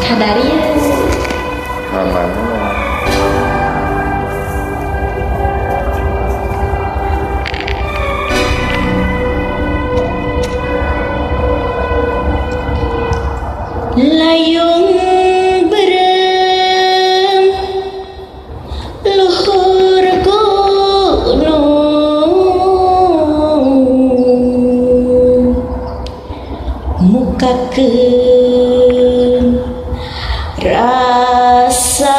Kadarian. Mamanya. Layung berem luhur gunung mukakeun rasa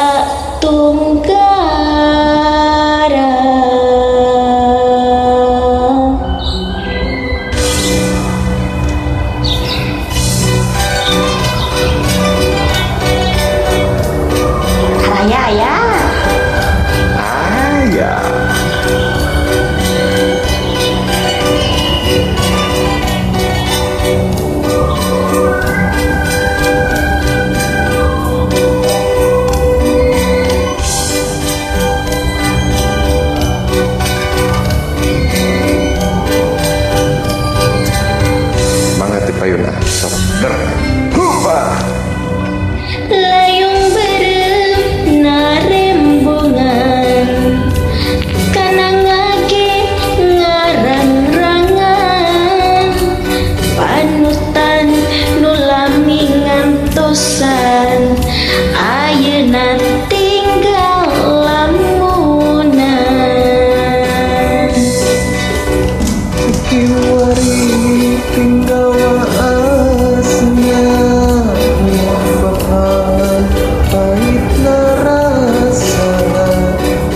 tunggara Raya ya. Ya. Mangat payuna sok hupa. Layung berem narembongan kana ngage ngarang-rangan panutan nu lami ngantosan ayeuna tinggal lamunan Kiwari tinggal waasnya Bahan pahit narasa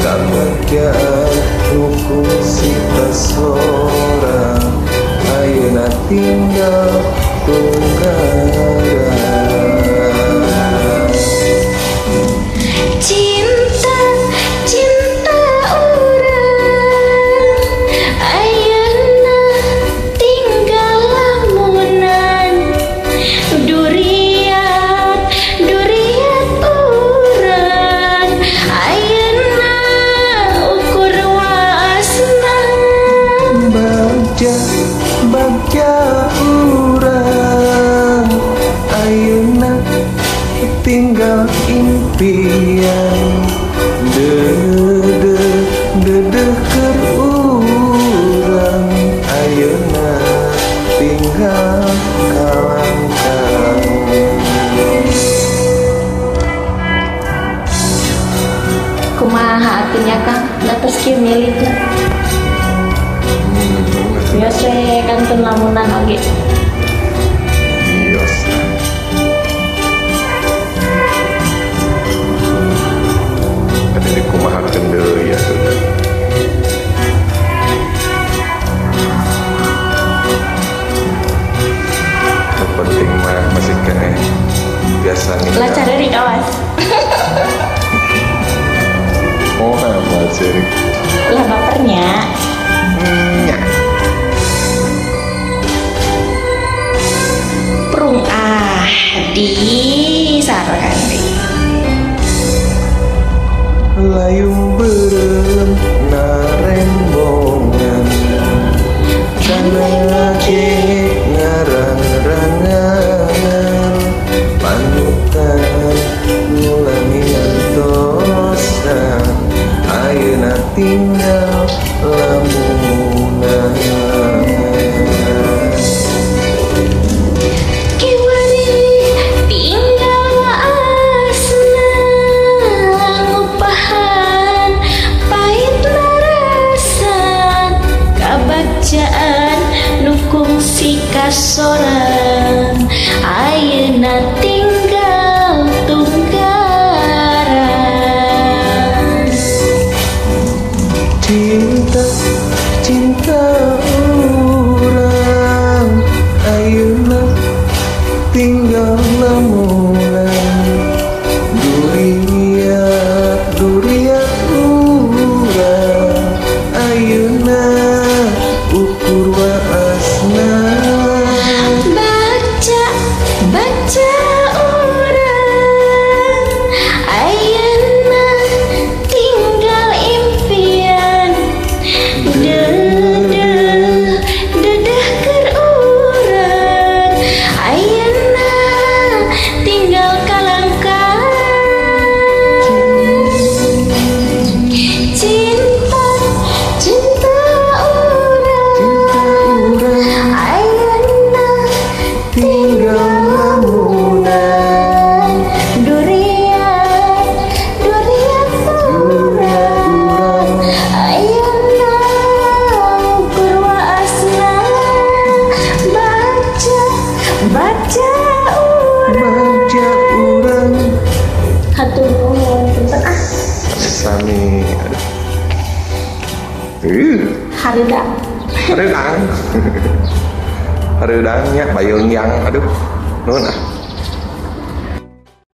Kebahagiaan hukum sita seorang Ayeuna tinggal tunggara cinta cinta urang ayeuna tinggal lamunan duriat duriat urang ayeuna ukur waasna Bagja bagja urang Ayeuna tinggal impian Dedeh keur urang Ayeuna tinggal kalangkang kumaha artinya Kang datos kieu milikna biasa kantun lamunan oge Bios Ada di kumaha kendel ya sudah Yang penting mah masih kene biasa nih lah cari kawas Oh masih lah bapernya prung di sarangan deh Layung berem narembongan Kana ngage ngarang-rangan Panutan ngulangi antosan Ayeuna tinggal lamunan kiwari tinggal waasna ngupahan pahit narasa kabacaan nukung si kasoran ayeuna tinggal tunggara Cinta, cinta orang Ayeuna tinggal lamunan Duriat, duriat urang Ayeuna ukur waasna baca baca orang ayeuna tinggal impian dedeh keur urang ayeuna tinggal Haridang. Haridang. Haridangnya bayung yang aduh. Nuhun ah.